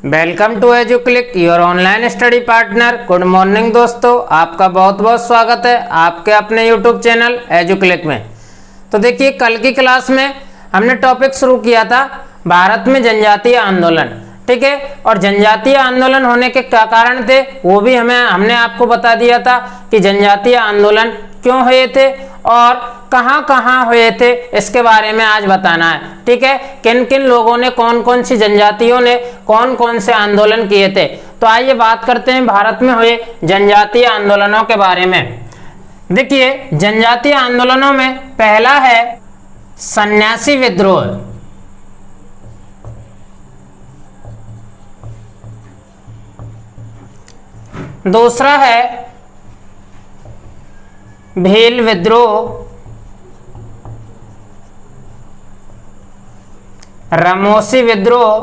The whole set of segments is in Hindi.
Welcome to Educlick your online study partner. Good morning दोस्तों, आपका बहुत बहुत स्वागत है आपके अपने यूट्यूब चैनल एजुक्लिक में। तो देखिए, कल की क्लास में हमने टॉपिक शुरू किया था भारत में जनजातीय आंदोलन, ठीक है। और जनजातीय आंदोलन होने के क्या कारण थे वो भी हमने आपको बता दिया था कि जनजातीय आंदोलन क्यों हुए थे और कहां कहां हुए थे, इसके बारे में आज बताना है, ठीक है। किन किन लोगों ने, कौन कौन सी जनजातियों ने कौन कौन से आंदोलन किए थे। तो आइए बात करते हैं भारत में हुए जनजातीय आंदोलनों के बारे में। देखिए, जनजातीय आंदोलनों में पहला है सन्यासी विद्रोह, दूसरा है भील विद्रोह, रामोसी विद्रोह,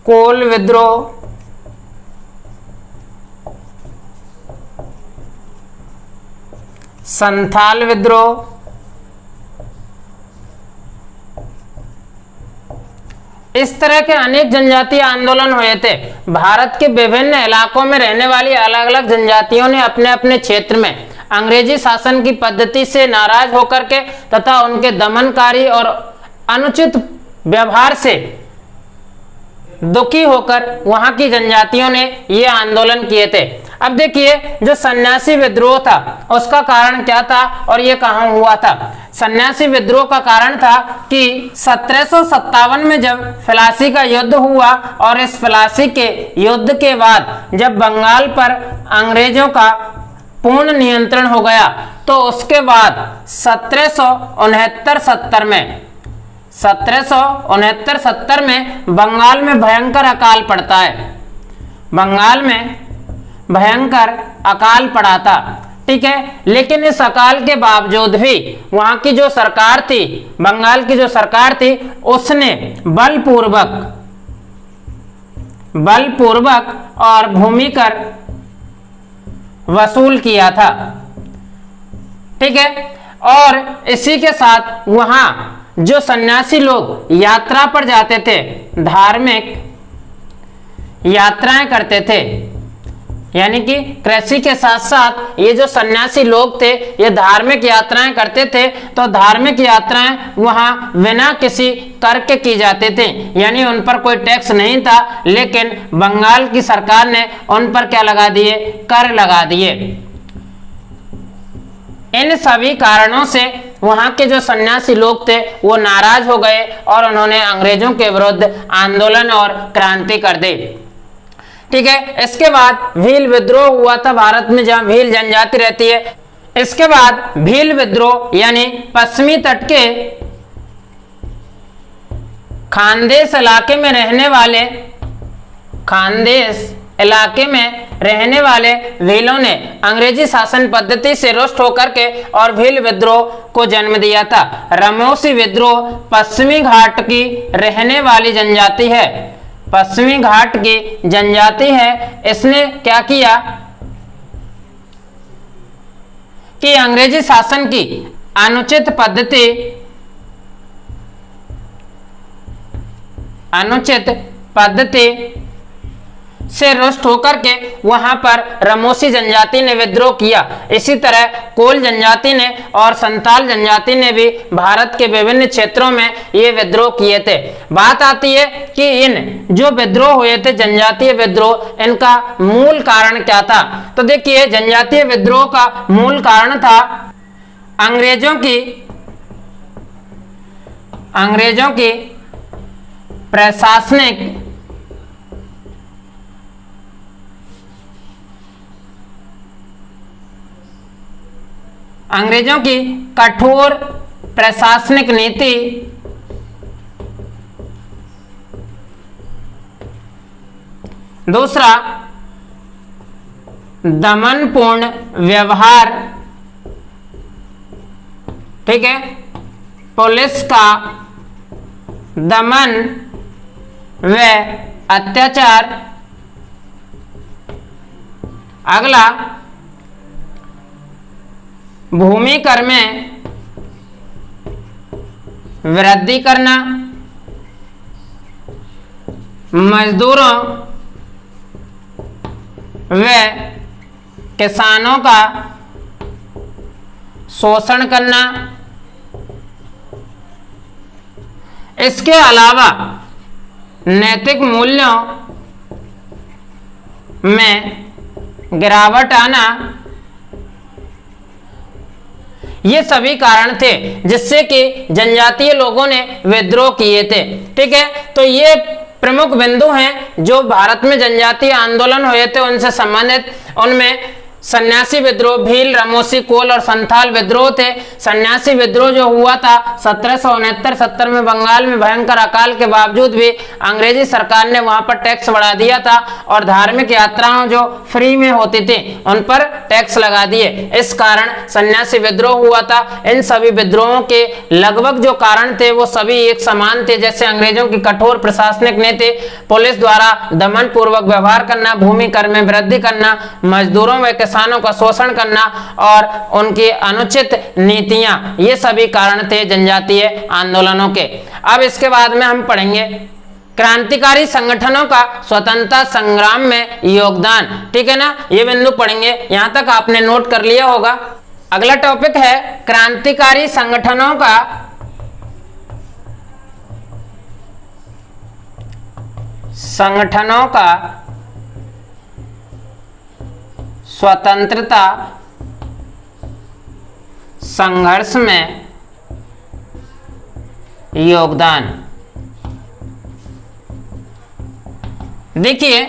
कोल विद्रोह, संथाल विद्रोह, इस तरह के अनेक जनजातीय आंदोलन हुए थे। भारत के विभिन्न इलाकों में रहने वाली अलग अलग जनजातियों ने अपने अपने क्षेत्र में अंग्रेजी शासन की पद्धति से नाराज होकर के तथा उनके दमनकारी और अनुचित व्यवहार से दुखी होकर वहां की जनजातियों ने ये आंदोलन किए थे। अब देखिए, जो सन्यासी विद्रोह था उसका कारण क्या था और ये कहां हुआ था। सन्यासी विद्रोह का कारण था कि 1757 में जब फ्लासी का युद्ध हुआ और इस फ्लासी के युद्ध के बाद जब बंगाल पर अंग्रेजों का पूर्ण नियंत्रण हो गया, तो उसके बाद 1769-70 में बंगाल में भयंकर अकाल पड़ता है। बंगाल में भयंकर अकाल पड़ा था, ठीक है। लेकिन इस अकाल के बावजूद भी वहां की जो सरकार थी, बंगाल की जो सरकार थी, उसने बलपूर्वक और भूमिकर वसूल किया था, ठीक है। और इसी के साथ वहां जो सन्यासी लोग यात्रा पर जाते थे, धार्मिक यात्राएं करते थे, यानी कि कृषि के साथ साथ ये जो सन्यासी लोग थे ये धार्मिक यात्राएं करते थे। तो धार्मिक यात्राएं वहां बिना किसी कर के की जाते थे, यानी उन पर कोई टैक्स नहीं था, लेकिन बंगाल की सरकार ने उन पर क्या लगा दिए, कर लगा दिए। इन सभी कारणों से वहां के जो सन्यासी लोग थे वो नाराज हो गए और उन्होंने अंग्रेजों के विरुद्ध आंदोलन और क्रांति कर दी, ठीक है। इसके बाद भील विद्रोह हुआ था भारत में, जहां भील जनजाति रहती है। इसके बाद भील विद्रोह यानी पश्चिमी तट के खानदेश इलाके में रहने वाले भीलों ने अंग्रेजी शासन पद्धति से रुष्ट होकर के और भील विद्रोह को जन्म दिया था। रामोसी विद्रोह पश्चिमी घाट की रहने वाली जनजाति है, पश्चिमी घाट की जनजाति है। इसने क्या किया कि अंग्रेजी शासन की अनुचित पद्धति से रुष्ट होकर के वहां पर रामोसी जनजाति ने विद्रोह किया। इसी तरह कोल जनजाति ने और संथाल जनजाति ने भी भारत के विभिन्न क्षेत्रों में ये विद्रोह किए थे। बात आती है कि इन जो विद्रोह हुए थे, जनजातीय विद्रोह, इनका मूल कारण क्या था। तो देखिए, जनजातीय विद्रोह का मूल कारण था अंग्रेजों की कठोर प्रशासनिक नीति, दूसरा दमनपूर्ण व्यवहार, ठीक है, पुलिस का दमन व अत्याचार। अगला भूमि कर में वृद्धि करना, मजदूरों व किसानों का शोषण करना। इसके अलावा नैतिक मूल्यों में गिरावट आना, ये सभी कारण थे जिससे कि जनजातीय लोगों ने विद्रोह किए थे। ठीक है, तो ये प्रमुख बिंदु हैं जो भारत में जनजातीय आंदोलन हुए थे उनसे संबंधित। उनमें सन्यासी विद्रोह, भील, रमोसी, कोल और संथाल विद्रोह थे। सन्यासी विद्रोह जो हुआ था 1769-70 में बंगाल में भयंकर अकाल के बावजूद भी अंग्रेजी सरकार ने वहां पर टैक्स बढ़ा दिया था और धार्मिक यात्राओं जो फ्री में होती थी उन पर टैक्स लगा दिए। इस कारण सन्यासी विद्रोह हुआ था। इन सभी विद्रोहों के लगभग जो कारण थे वो सभी एक समान थे, जैसे अंग्रेजों की कठोर प्रशासनिक नीति, पुलिस द्वारा दमन पूर्वक व्यवहार करना, भूमि कर में वृद्धि करना, मजदूरों व किसानों का शोषण करना और उनकी अनुचित नीतियां, ये सभी कारण थे जनजातीय आंदोलनों के। अब इसके बाद में हम पढ़ेंगे क्रांतिकारी संगठनों का स्वतंत्रता संग्राम में योगदान। ठीक है ना, ये बिंदु पढ़ेंगे। यहां तक आपने नोट कर लिया होगा। अगला टॉपिक है क्रांतिकारी संगठनों का स्वतंत्रता संघर्ष में योगदान। देखिए,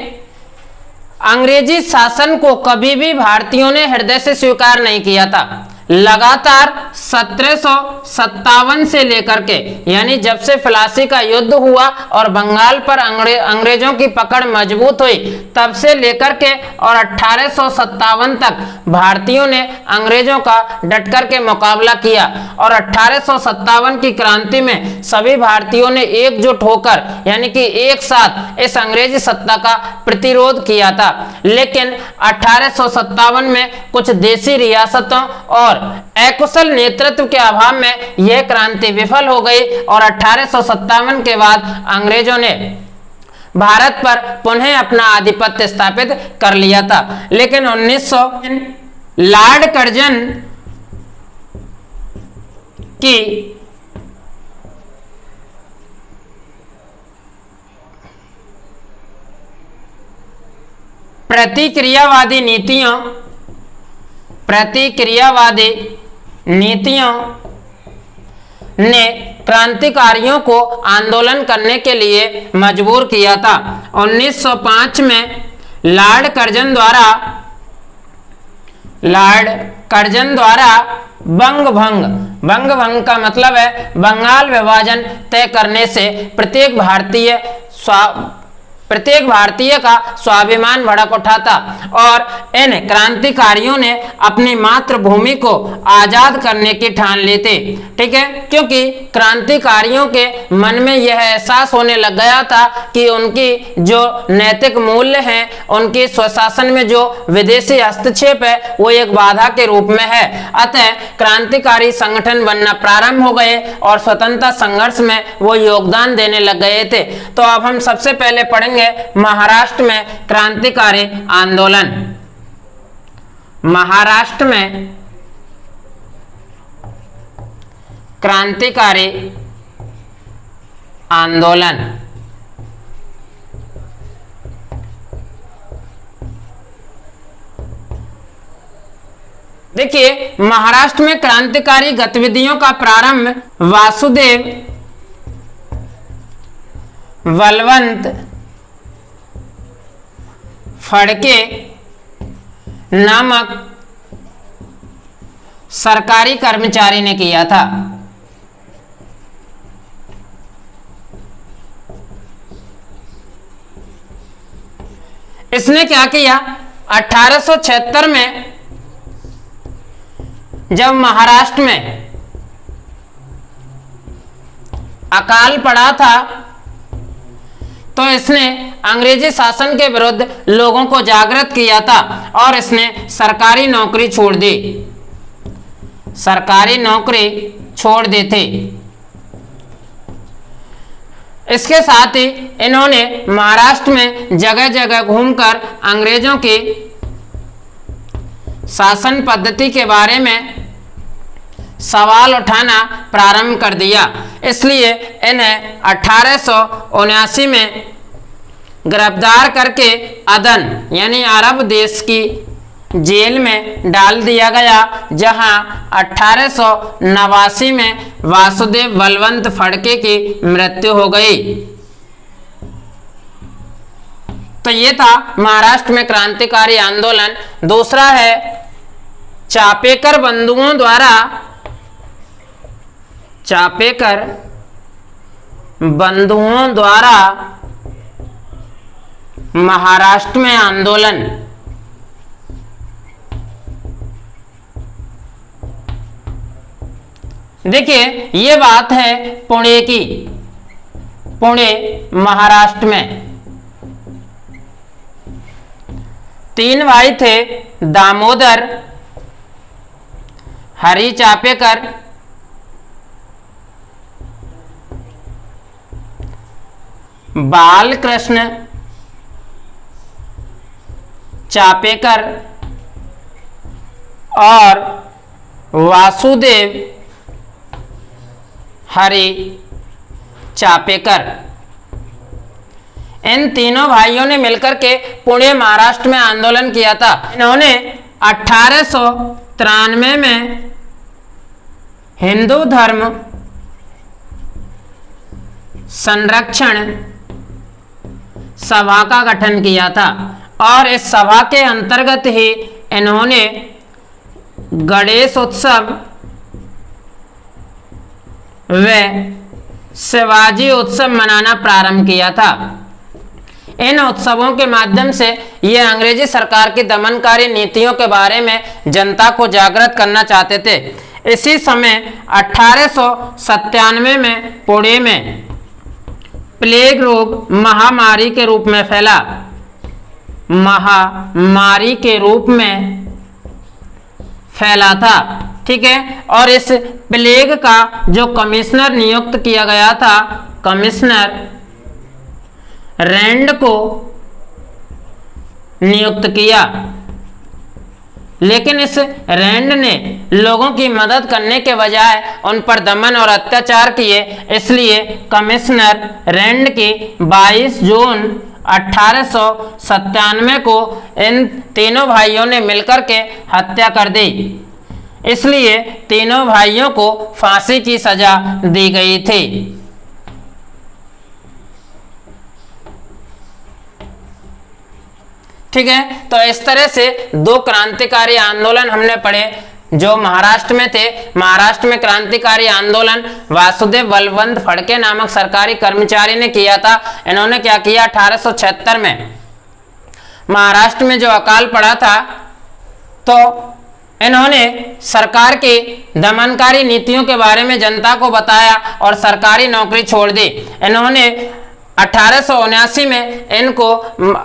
अंग्रेजी शासन को कभी भी भारतीयों ने हृदय से स्वीकार नहीं किया था। लगातार 1757 से लेकर के, यानी जब से प्लासी का युद्ध हुआ और बंगाल पर अंग्रेजों की पकड़ मजबूत हुई, तब से लेकर के और 1857 तक भारतीयों ने अंग्रेजों का डटकर के मुकाबला किया और 1857 की क्रांति में सभी भारतीयों ने एकजुट होकर, यानी कि एक साथ इस अंग्रेजी सत्ता का प्रतिरोध किया था। लेकिन 1857 में कुछ देशी रियासतों और अकुशल नेतृत्व के अभाव में यह क्रांति विफल हो गई और 1857 के बाद अंग्रेजों ने भारत पर पुनः अपना आधिपत्य स्थापित कर लिया था। लेकिन 1900 लॉर्ड कर्जन की प्रतिक्रियावादी नीतियों ने क्रांतिकारियों को आंदोलन करने के लिए मजबूर किया था। 1905 में लॉर्ड कर्जन द्वारा बंग भंग का मतलब है बंगाल विभाजन तय करने से प्रत्येक भारतीय का स्वाभिमान भड़क उठा था और इन क्रांतिकारियों ने अपनी मातृभूमि को आजाद करने की ठान ली थी। ठीक है, क्योंकि क्रांतिकारियों के मन में यह एहसास होने लग गया था कि उनकी जो नैतिक मूल्य हैं, उनके स्वशासन में जो विदेशी हस्तक्षेप है वो एक बाधा के रूप में है। अतः क्रांतिकारी संगठन बनना प्रारंभ हो गए और स्वतंत्रता संघर्ष में वो योगदान देने लग गए थे। तो अब हम सबसे पहले पढ़ेंगे महाराष्ट्र में क्रांतिकारी आंदोलन। महाराष्ट्र में क्रांतिकारी आंदोलन। देखिए, महाराष्ट्र में क्रांतिकारी गतिविधियों का प्रारंभ वासुदेव बलवंत फड़के नामक सरकारी कर्मचारी ने किया था। इसने क्या किया, 1876 में जब महाराष्ट्र में अकाल पड़ा था तो इसने अंग्रेजी शासन के विरुद्ध लोगों को जागृत किया था और इसने सरकारी नौकरी छोड़ दी थी। इसके साथ ही इन्होंने महाराष्ट्र में जगह जगह घूमकर अंग्रेजों की शासन पद्धति के बारे में सवाल उठाना प्रारंभ कर दिया। इसलिए इन्हें 1879 में गिरफ्तार करके अदन यानी अरब देश की जेल में डाल दिया गया, जहां 1889 में वासुदेव बलवंत फड़के की मृत्यु हो गई। तो ये था महाराष्ट्र में क्रांतिकारी आंदोलन। दूसरा है चापेकर बंधुओं द्वारा महाराष्ट्र में आंदोलन। देखिए ये बात है पुणे की, पुणे महाराष्ट्र में 3 भाई थे, दामोदर, हरि चापेकर, बालकृष्ण चापेकर और वासुदेव हरि चापेकर। इन तीनों भाइयों ने मिलकर के पुणे महाराष्ट्र में आंदोलन किया था। इन्होंने 1893 में हिंदू धर्म संरक्षण सभा का गठन किया था और इस सभा के अंतर्गत ही इन्होंने गणेश उत्सव व शिवाजी उत्सव मनाना प्रारंभ किया था। इन उत्सवों के माध्यम से ये अंग्रेजी सरकार की दमनकारी नीतियों के बारे में जनता को जागृत करना चाहते थे। इसी समय 1897 में पुणे में प्लेग रोग महामारी के रूप में फैला, महामारी के रूप में फैला था, ठीक है। और इस प्लेग का जो कमिश्नर नियुक्त किया गया था, कमिश्नर रैंड को नियुक्त किया, लेकिन इस रैंड ने लोगों की मदद करने के बजाय उन पर दमन और अत्याचार किए। इसलिए कमिश्नर रैंड की 22 जून 1897 को इन तीनों भाइयों ने मिलकर के हत्या कर दी। इसलिए तीनों भाइयों को फांसी की सजा दी गई थी। ठीक है, तो इस तरह से 2 क्रांतिकारी आंदोलन हमने पढ़े जो महाराष्ट्र में थे। महाराष्ट्र में क्रांतिकारी आंदोलन वासुदेव बलवंत फड़के नामक सरकारी कर्मचारी ने किया था। इन्होंने क्या किया, 1876 में महाराष्ट्र में जो अकाल पड़ा था तो इन्होंने सरकार की दमनकारी नीतियों के बारे में जनता को बताया और सरकारी नौकरी छोड़ दी। इन्होंने 1879 में इनको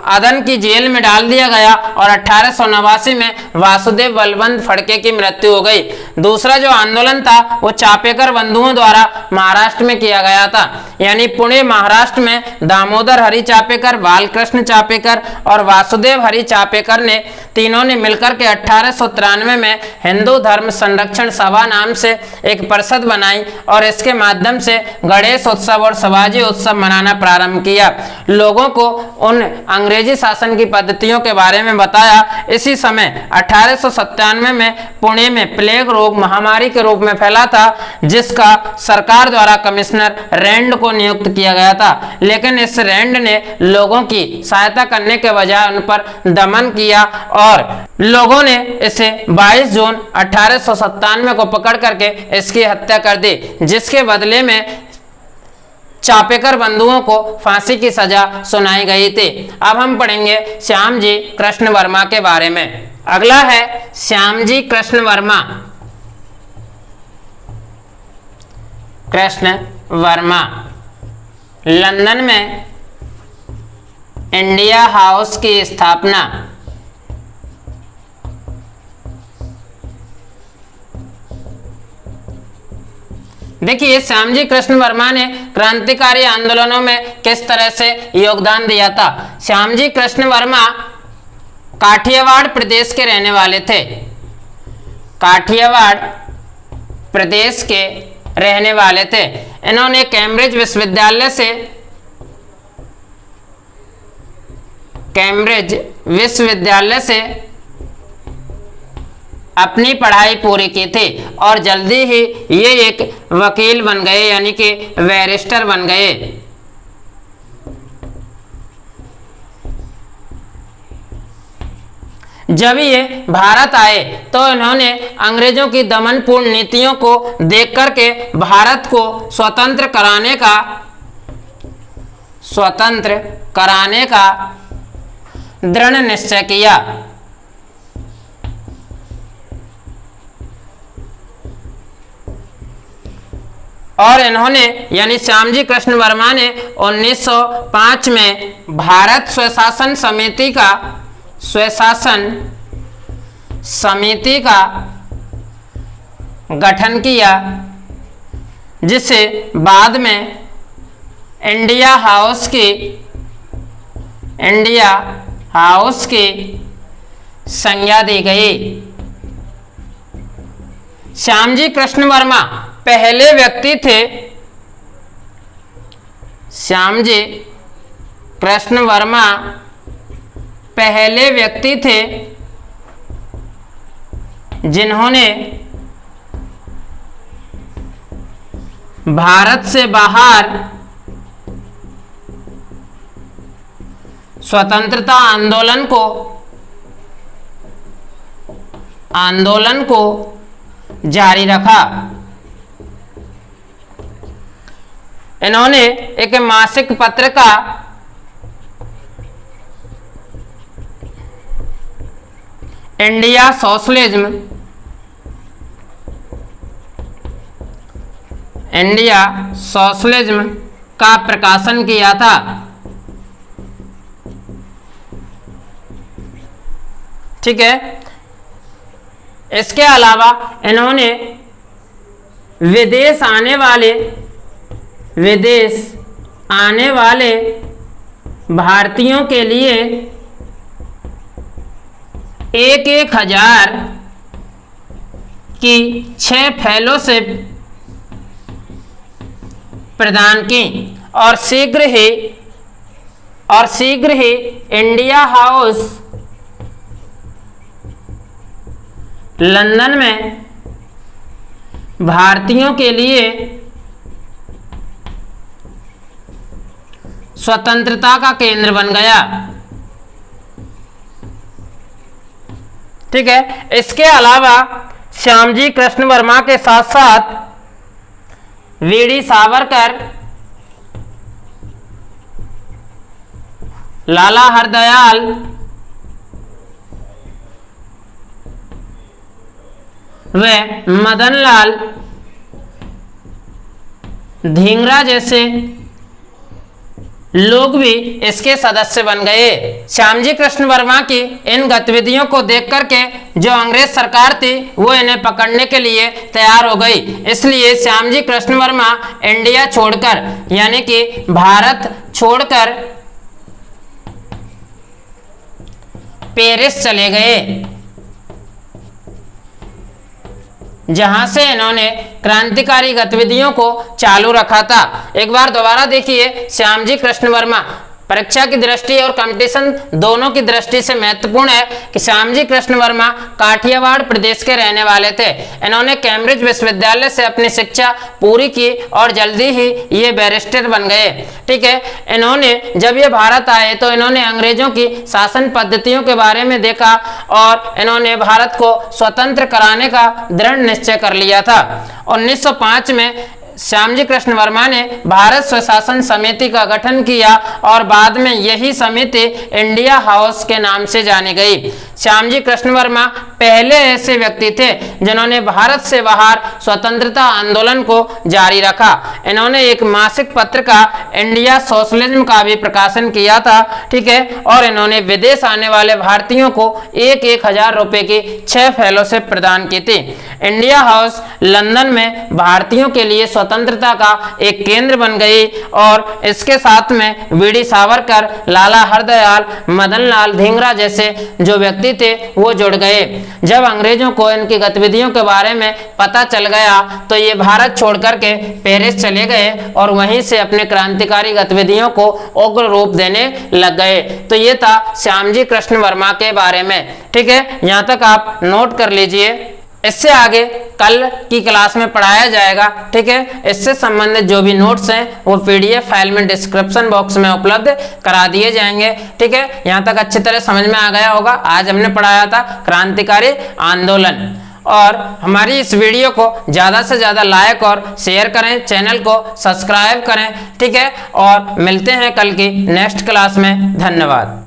अदन की जेल में डाल दिया गया और 1889 में वासुदेव बलवंत फड़के की मृत्यु हो गई। दूसरा जो आंदोलन था वो चापेकर बंधुओं द्वारा महाराष्ट्र में किया गया था, यानी पुणे महाराष्ट्र में दामोदर हरि चापेकर, बालकृष्ण चापेकर और वासुदेव हरि चापेकर ने तीनों ने मिलकर के 1893 में हिंदू धर्म संरक्षण सभा नाम से एक परिषद बनाई और इसके माध्यम से गणेश उत्सव और शिवाजी उत्सव मनाना प्रारंभ किया। लोगों को उन अंग्रेजी शासन की पद्धतियों के बारे में बताया। इसी समय 1897 में पुणे में प्लेग रोग महामारी के रूप में फैला था, जिसका सरकार द्वारा कमिश्नर रैंड को नियुक्त किया गया था, लेकिन इस रैंड ने लोगों की सहायता करने के बजाय उन पर दमन किया और लोगों ने इसे 22 जून 1897 को पकड़ करके इसकी हत्या कर दी, जिसके बदले में चापेकर बंधुओं को फांसी की सजा सुनाई गई थी। अब हम पढ़ेंगे श्यामजी कृष्ण वर्मा के बारे में। अगला है श्यामजी कृष्ण वर्मा। कृष्ण वर्मा लंदन में इंडिया हाउस की स्थापना 18 देखिए श्यामजी कृष्ण वर्मा ने क्रांतिकारी आंदोलनों में किस तरह से योगदान दिया था। श्यामजी कृष्ण वर्मा काठियावाड़ प्रदेश के रहने वाले थे। काठियावाड़ प्रदेश के रहने वाले थे। इन्होंने कैम्ब्रिज विश्वविद्यालय से अपनी पढ़ाई पूरी की थी और जल्दी ही ये एक वकील बन गए, यानी कि बैरिस्टर बन गए। जब ये भारत आए तो इन्होंने अंग्रेजों की दमनपूर्ण नीतियों को देख करके भारत को स्वतंत्र कराने का दृढ़ निश्चय किया। और इन्होंने यानी श्यामजी कृष्ण वर्मा ने 1905 में भारत स्वशासन समिति का गठन किया, जिसे बाद में इंडिया हाउस की संज्ञा दी गई। श्यामजी कृष्ण वर्मा पहले व्यक्ति थे। श्यामजी कृष्ण वर्मा पहले व्यक्ति थे जिन्होंने भारत से बाहर स्वतंत्रता आंदोलन को जारी रखा। इन्होंने एक मासिक पत्र का इंडिया सोशलिज्म का प्रकाशन किया था। ठीक है। इसके अलावा इन्होंने विदेश आने वाले भारतीयों के लिए 1,000 की 6 फेलोशिप प्रदान की और शीघ्र ही इंडिया हाउस लंदन में भारतीयों के लिए स्वतंत्रता का केंद्र बन गया। ठीक है। इसके अलावा श्यामजी कृष्ण वर्मा के साथ साथ वीडी सावरकर, लाला हरदयाल, व मदनलाल धिंगरा जैसे लोग भी इसके सदस्य बन गए। श्यामजी कृष्ण वर्मा की इन गतिविधियों को देख करके जो अंग्रेज सरकार थी वो इन्हें पकड़ने के लिए तैयार हो गई। इसलिए श्यामजी कृष्ण वर्मा इंडिया छोड़कर यानी कि भारत छोड़कर पेरिस चले गए, जहां से इन्होंने क्रांतिकारी गतिविधियों को चालू रखा था। एक बार दोबारा देखिए, श्यामजी कृष्ण वर्मा परीक्षा की दृष्टि और कंपटीशन दोनों की दृष्टि से महत्वपूर्ण है कि श्यामजी कृष्ण वर्मा काठियावाड़ प्रदेश के रहने वाले थे। इन्होंने कैम्ब्रिज विश्वविद्यालय से अपनी शिक्षा पूरी की और जल्दी ही ये बैरिस्टर बन गए। ठीक है। इन्होंने जब ये भारत आए तो इन्होंने अंग्रेजों की शासन पद्धतियों के बारे में देखा और इन्होंने भारत को स्वतंत्र कराने का दृढ़ निश्चय कर लिया था। 1905 में श्यामजी कृष्ण वर्मा ने भारत स्वशासन समिति का गठन किया और बाद में यही समिति इंडिया हाउस के नाम से जानी गई। श्यामजी कृष्ण वर्मा पहले ऐसे व्यक्ति थे जिन्होंने भारत से बाहर स्वतंत्रता आंदोलन को जारी रखा। इन्होंने एक मासिक पत्र का इंडिया सोशलिज्म का भी प्रकाशन किया था। ठीक है। और इन्होंने विदेश आने वाले भारतीयों को 1,000 रुपए की 6 फेलोशिप प्रदान की थी। इंडिया हाउस लंदन में भारतीयों के लिए स्वतंत्रता का एक केंद्र बन गई और इसके साथ में वीडी सावरकर, लाला हरदयाल, मदन लाल धिंगरा जैसे जो व्यक्ति थे वो जुड़ गए। जब अंग्रेजों को इनकी गतिविधियों के बारे में पता चल गया तो ये भारत छोड़ करके पेरिस चले गए और वहीं से अपने क्रांतिकारी गतिविधियों को उग्र रूप देने लग गए। तो ये था श्यामजी कृष्ण वर्मा के बारे में। ठीक है, यहां तक आप नोट कर लीजिए। इससे आगे कल की क्लास में पढ़ाया जाएगा। ठीक है, इससे संबंधित जो भी नोट्स हैं वो पीडीएफ फाइल में डिस्क्रिप्शन बॉक्स में उपलब्ध करा दिए जाएंगे। ठीक है, यहां तक अच्छी तरह समझ में आ गया होगा। आज हमने पढ़ाया था क्रांतिकारी आंदोलन। और हमारी इस वीडियो को ज़्यादा से ज़्यादा लाइक और शेयर करें, चैनल को सब्सक्राइब करें। ठीक है, और मिलते हैं कल की नेक्स्ट क्लास में। धन्यवाद।